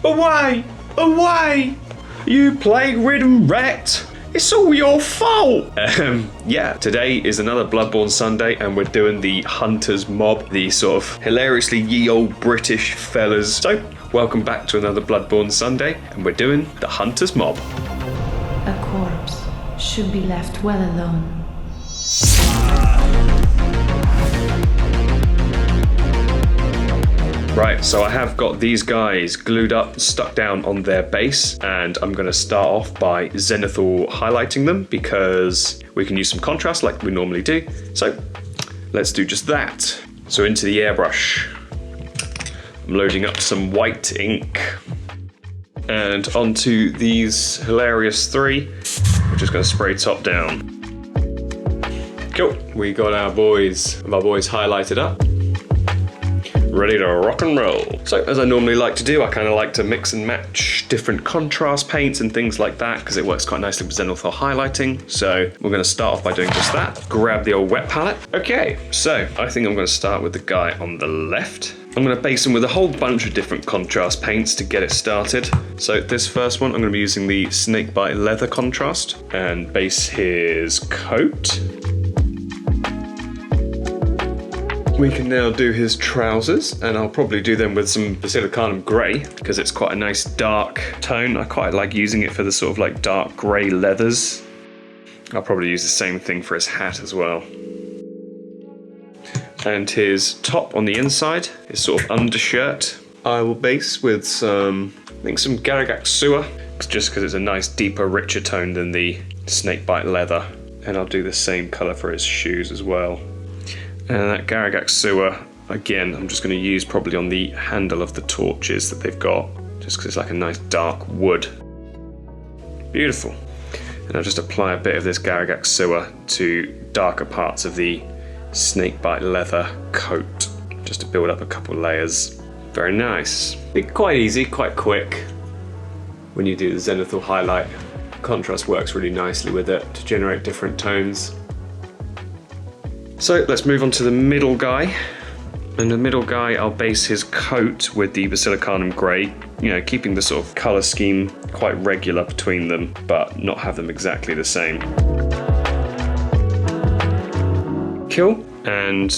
Away! Away! You plague ridden rat! It's all your fault! Yeah, today is another Bloodborne Sunday and we're doing the Hunter's Mob, the sort of hilariously ye old British fellas. So, welcome back to another Bloodborne Sunday and we're doing the Hunter's Mob. A corpse should be left well alone. Right, so I have got these guys glued up, stuck down on their base, and I'm going to start off by zenithal highlighting them because we can use some contrast like we normally do. So let's do just that. So into the airbrush, I'm loading up some white ink and onto these hilarious three. We're just going to spray top down. Cool, we got our boys highlighted up. Ready to rock and roll. So as I normally like to do, I kind of like to mix and match different contrast paints and things like that because it works quite nicely with zenithal highlighting. So we're going to start off by doing just that. Grab the old wet palette. Okay, so I think I'm going to start with the guy on the left. I'm going to base him with a whole bunch of different contrast paints to get it started. So this first one, I'm going to be using the snakebite leather contrast and base his coat. We can now do his trousers, and I'll probably do them with some Basilicanum grey because it's quite a nice dark tone. I quite like using it for the sort of like dark grey leathers. I'll probably use the same thing for his hat as well. And his top on the inside, his sort of undershirt, I will base with some, I think some Garagak Sewer, just because it's a nice deeper, richer tone than the snakebite leather. And I'll do the same colour for his shoes as well. And that Garagak Sewer, again, I'm just going to use probably on the handle of the torches that they've got, just because it's like a nice dark wood. Beautiful. And I'll just apply a bit of this Garagak Sewer to darker parts of the snakebite leather coat, just to build up a couple layers. Very nice. Quite easy, quite quick. When you do the zenithal highlight, contrast works really nicely with it to generate different tones. So let's move on to the middle guy. And the middle guy, I'll base his coat with the Basilicanum grey, you know, keeping the sort of colour scheme quite regular between them, but not have them exactly the same. Cool. And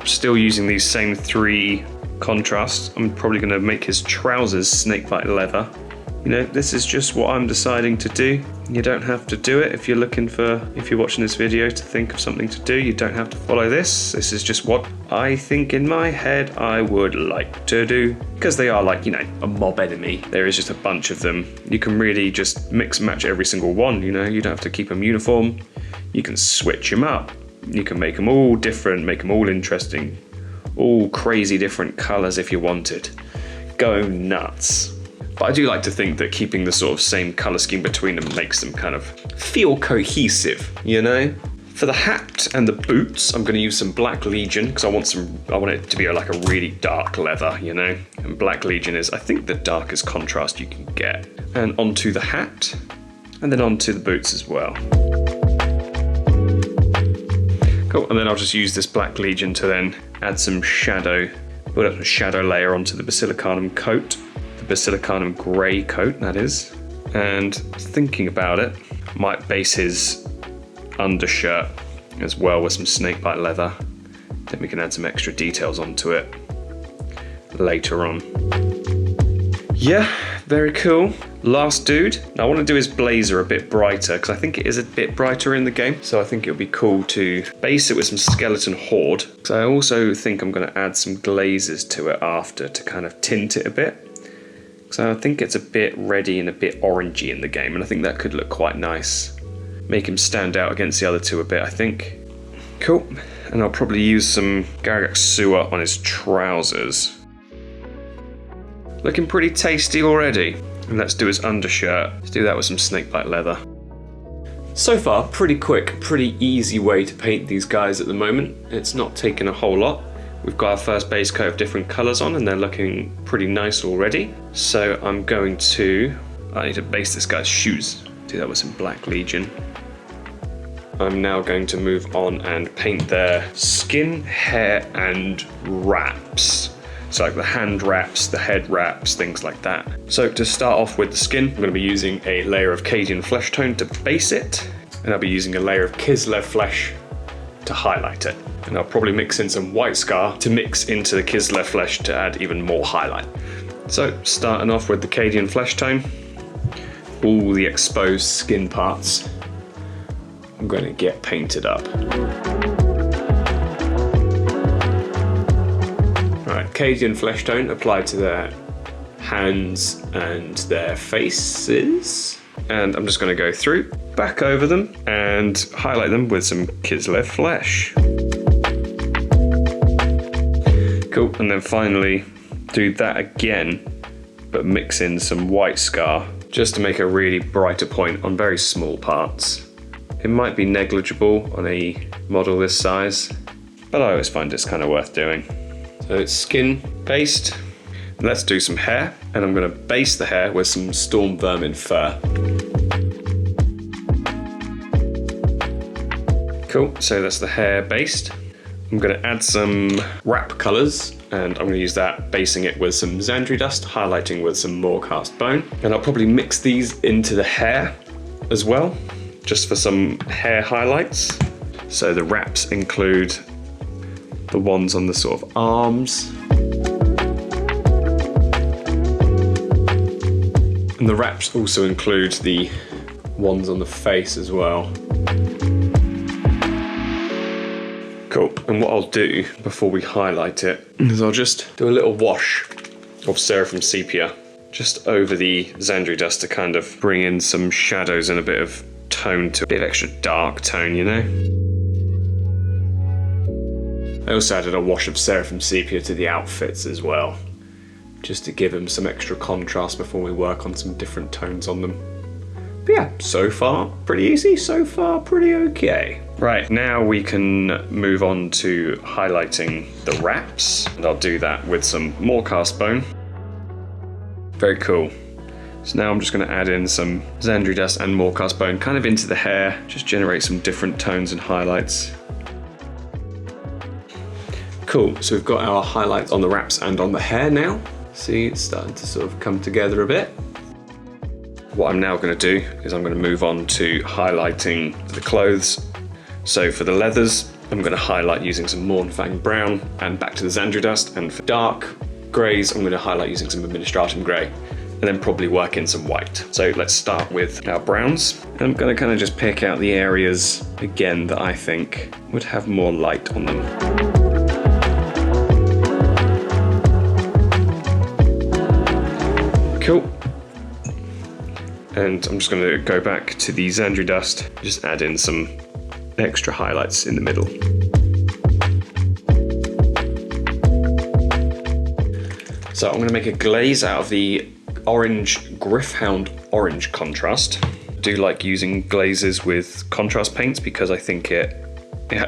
still using these same three contrasts, I'm probably going to make his trousers snakebite leather. You know, this is just what I'm deciding to do. You don't have to do it if you're watching this video to think of something to do. You don't have to follow this. This is just what I think in my head I would like to do. Because they are like, you know, a mob enemy. There is just a bunch of them. You can really just mix and match every single one, you know. You don't have to keep them uniform. You can switch them up. You can make them all different, make them all interesting. All crazy different colours if you wanted. Go nuts. But I do like to think that keeping the sort of same colour scheme between them makes them kind of feel cohesive, you know? For the hat and the boots, I'm going to use some Black Legion because I want it to be like a really dark leather, you know? And Black Legion is, I think, the darkest contrast you can get. And onto the hat, and then onto the boots as well. Cool, and then I'll just use this Black Legion to then add some shadow, build up a shadow layer onto the Basilicanum coat. Basilicanum grey coat, that is. And thinking about it, might base his undershirt as well with some snakebite leather. Then we can add some extra details onto it later on. Yeah, very cool. Last dude. Now I want to do his blazer a bit brighter because I think it is a bit brighter in the game. So I think it would be cool to base it with some skeleton horde. So I also think I'm going to add some glazes to it after to kind of tint it a bit. So I think it's a bit reddy and a bit orangey in the game, and I think that could look quite nice. Make him stand out against the other two a bit, I think. Cool. And I'll probably use some Garagak Sewer on his trousers. Looking pretty tasty already. And let's do his undershirt. Let's do that with some snakebite leather. So far, pretty quick, pretty easy way to paint these guys at the moment. It's not taken a whole lot. We've got our first base coat of different colours on and they're looking pretty nice already. So I need to base this guy's shoes. Do that with some Black Legion. I'm now going to move on and paint their skin, hair and wraps. So like the hand wraps, the head wraps, things like that. So to start off with the skin, I'm going to be using a layer of Cadian flesh tone to base it, and I'll be using a layer of Kislev flesh to highlight it. And I'll probably mix in some white scar to mix into the Kislev flesh to add even more highlight. So starting off with the Cadian flesh tone, all the exposed skin parts I'm going to get painted up. Right, Cadian flesh tone applied to their hands and their faces. And I'm just going to go through, back over them, and highlight them with some Kislev flesh. Cool, and then finally do that again, but mix in some white scar, just to make a really brighter point on very small parts. It might be negligible on a model this size, but I always find it's kind of worth doing. So it's skin based. Let's do some hair, and I'm going to base the hair with some storm vermin fur. Cool, so that's the hair based. I'm going to add some wrap colours, and I'm going to use that, basing it with some Xandri dust, highlighting with some more cast bone. And I'll probably mix these into the hair as well, just for some hair highlights. So the wraps include the ones on the sort of arms. And the wraps also include the ones on the face as well. Cool, and what I'll do before we highlight it is I'll just do a little wash of Seraphim Sepia just over the Xandri dust to kind of bring in some shadows and a bit of tone, to a bit of extra dark tone, you know? I also added a wash of Seraphim Sepia to the outfits as well, just to give them some extra contrast before we work on some different tones on them. But yeah, so far pretty easy, so far pretty okay. Right, now we can move on to highlighting the wraps, and I'll do that with some more cast bone. Very cool. So now I'm just going to add in some Xandri dust and more cast bone kind of into the hair, just generate some different tones and highlights. Cool, so we've got our highlights on the wraps and on the hair now. See, it's starting to sort of come together a bit. What I'm now going to do is I'm going to move on to highlighting the clothes. So for the leathers, I'm going to highlight using some Mournfang brown and back to the Xandri dust. And for dark greys, I'm going to highlight using some Administratum grey, and then probably work in some white. So let's start with our browns. I'm going to kind of just pick out the areas, again, that I think would have more light on them. Cool. And I'm just going to go back to the Xandri dust, just add in some extra highlights in the middle. So I'm going to make a glaze out of the orange Griffhound orange contrast. I do like using glazes with contrast paints because I think it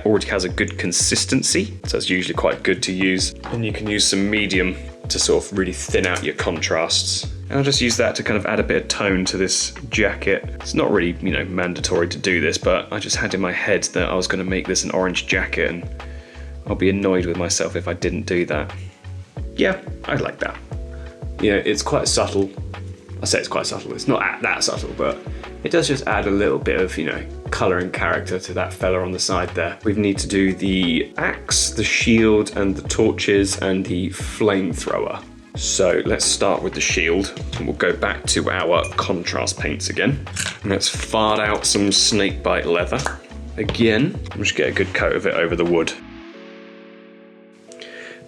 already has a good consistency, so it's usually quite good to use. And you can use some medium to sort of really thin out your contrasts. And I'll just use that to kind of add a bit of tone to this jacket. It's not really, you know, mandatory to do this, but I just had in my head that I was going to make this an orange jacket, and I'll be annoyed with myself if I didn't do that. Yeah, I like that. You know, it's quite subtle. I say it's quite subtle, it's not that subtle, but it does just add a little bit of, you know, colour and character to that fella on the side there. We need to do the axe, the shield, and the torches, and the flamethrower. So let's start with the shield, and we'll go back to our contrast paints again. And let's fart out some snakebite leather. Again, we'll just get a good coat of it over the wood.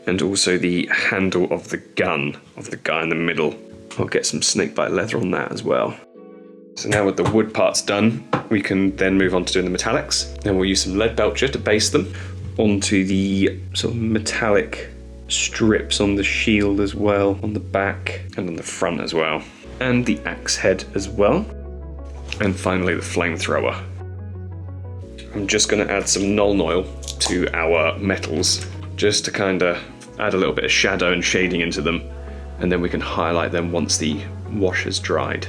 And also the handle of the gun of the guy in the middle. I'll get some snakebite leather on that as well. So now with the wood parts done, we can then move on to doing the metallics. Then we'll use some lead belcher to base them onto the sort of metallic strips on the shield as well, on the back and on the front as well. And the axe head as well. And finally the flamethrower. I'm just going to add some Nuln Oil to our metals, just to kind of add a little bit of shadow and shading into them, and then we can highlight them once the wash has dried.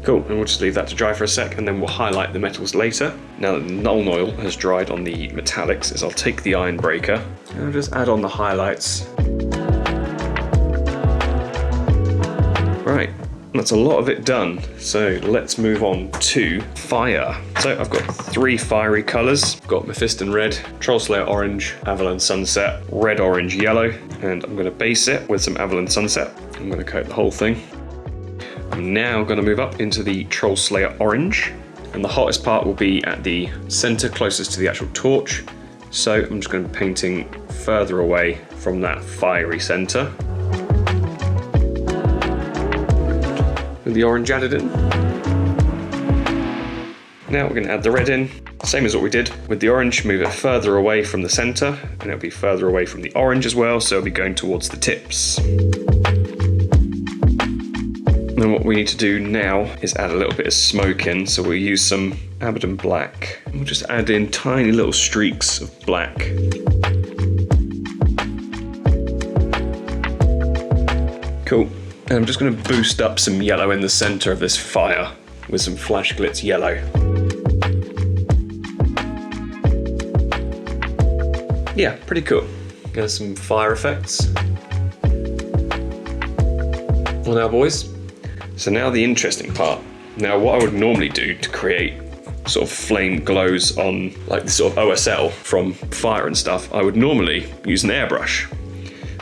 Cool, and we'll just leave that to dry for a sec, and then we'll highlight the metals later. Now that the Nuln Oil has dried on the metallics, I'll take the Iron Breaker, and I'll just add on the highlights. Right, that's a lot of it done, so let's move on to fire. So I've got 3 fiery colours. I've got Mephiston Red, Trollslayer Orange, Avalon Sunset, Red, Orange, Yellow, and I'm going to base it with some Avalon Sunset. I'm going to coat the whole thing. I'm now going to move up into the Trollslayer Orange, and the hottest part will be at the centre closest to the actual torch. So I'm just going to be painting further away from that fiery centre. With the orange added in. Now we're going to add the red in, same as what we did with the orange, move it further away from the centre, and it'll be further away from the orange as well, so it'll be going towards the tips. And what we need to do now is add a little bit of smoke in, so we'll use some Abaddon Black. We'll just add in tiny little streaks of black. Cool. And I'm just going to boost up some yellow in the centre of this fire with some Flash Glitz Yellow. Yeah, pretty cool. There's some fire effects. Well now boys, so now the interesting part. Now what I would normally do to create sort of flame glows on like this sort of OSL from fire and stuff, I would normally use an airbrush.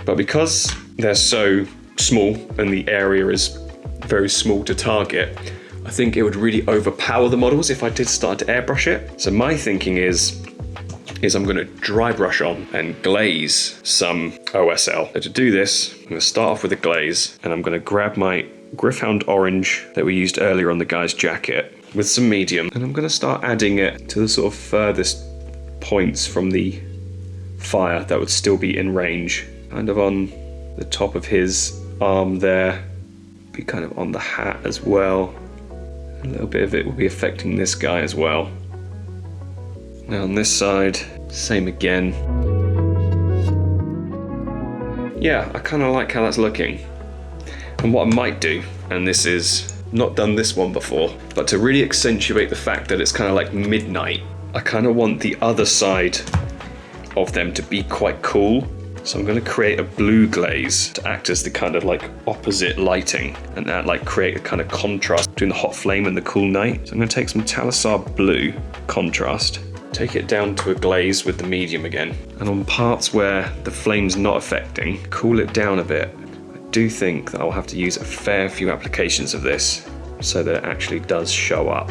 But because they're so small and the area is very small to target, I think it would really overpower the models if I did start to airbrush it. So my thinking is I'm going to dry brush on and glaze some OSL. So to do this, I'm going to start off with a glaze, and I'm going to grab my Gryph-hound Orange that we used earlier on the guy's jacket with some medium, and I'm going to start adding it to the sort of furthest points from the fire that would still be in range. Kind of on the top of his arm there, be kind of on the hat as well. A little bit of it will be affecting this guy as well. Now on this side, same again. Yeah, I kind of like how that's looking. And what I might do, and this is not done this one before, but to really accentuate the fact that it's kind of like midnight, I kind of want the other side of them to be quite cool. So I'm going to create a blue glaze to act as the kind of like opposite lighting, and that like create a kind of contrast between the hot flame and the cool night. So I'm going to take some Talisar blue contrast, take it down to a glaze with the medium again, and on parts where the flame's not affecting, cool it down a bit. I do think that I'll have to use a fair few applications of this so that it actually does show up.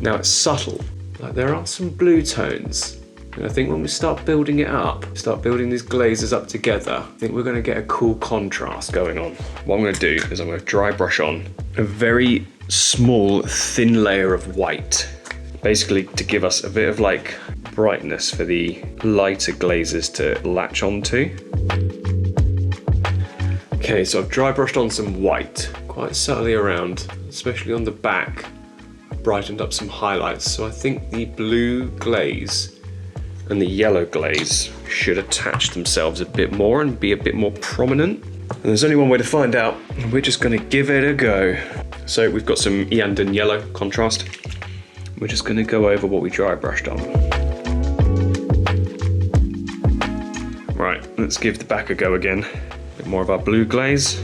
Now it's subtle. Like there are some blue tones, and I think when we start building it up, start building these glazes up together, I think we're going to get a cool contrast going on. What I'm going to do is I'm going to dry brush on a very small thin layer of white, basically to give us a bit of like brightness for the lighter glazes to latch onto. Okay, so I've dry brushed on some white quite subtly around, especially on the back. Brightened up some highlights, so I think the blue glaze and the yellow glaze should attach themselves a bit more and be a bit more prominent. And there's only one way to find out, and we're just going to give it a go. So we've got some Iyanden yellow contrast. We're just going to go over what we dry brushed on. Right, let's give the back a go again. A bit more of our blue glaze.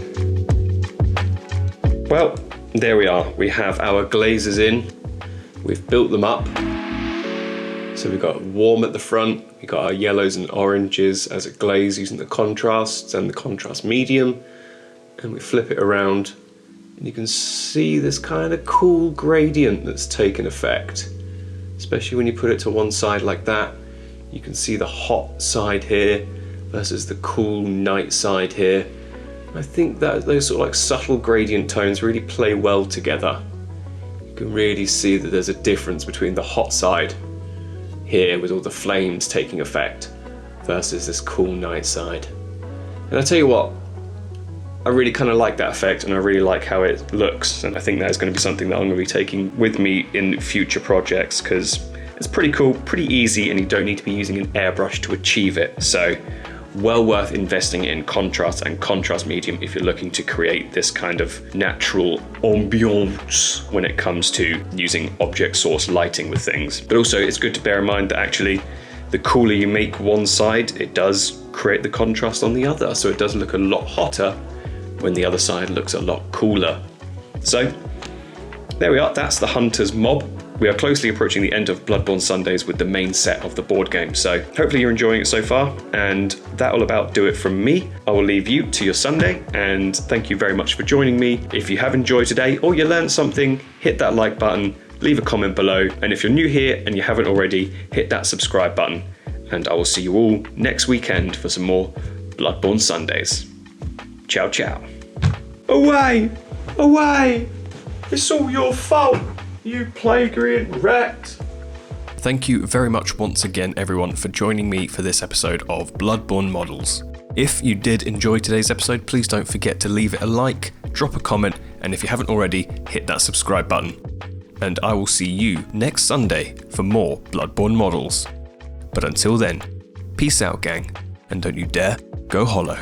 Well, there we are. We have our glazes in. We've built them up. So we've got warm at the front. We've got our yellows and oranges as a glaze using the contrasts and the contrast medium. And we flip it around, and you can see this kind of cool gradient that's taken effect. Especially when you put it to one side like that. You can see the hot side here versus the cool night side here. I think that those sort of like subtle gradient tones really play well together. You can really see that there's a difference between the hot side here with all the flames taking effect versus this cool night side. And I tell you what, I really kind of like that effect, and I really like how it looks, and I think that is going to be something that I'm going to be taking with me in future projects, because it's pretty cool, pretty easy, and you don't need to be using an airbrush to achieve it. So well worth investing in contrast and contrast medium if you're looking to create this kind of natural ambiance when it comes to using object source lighting with things. But also it's good to bear in mind that actually the cooler you make one side, it does create the contrast on the other, so it does look a lot hotter when the other side looks a lot cooler. So there we are, that's the Hunter's Mob. We are closely approaching the end of Bloodborne Sundays with the main set of the board game, so hopefully you're enjoying it so far, and that will about do it from me. I will leave you to your Sunday, and thank you very much for joining me. If you have enjoyed today or you learned something, hit that like button, leave a comment below, and if you're new here and you haven't already, hit that subscribe button, and I will see you all next weekend for some more Bloodborne Sundays. Ciao, ciao. Away! Away! It's all your fault! You plagiarian rat! Thank you very much once again, everyone, for joining me for this episode of Bloodborne Models. If you did enjoy today's episode, please don't forget to leave it a like, drop a comment, and if you haven't already, hit that subscribe button. And I will see you next Sunday for more Bloodborne Models. But until then, peace out, gang, and don't you dare go hollow.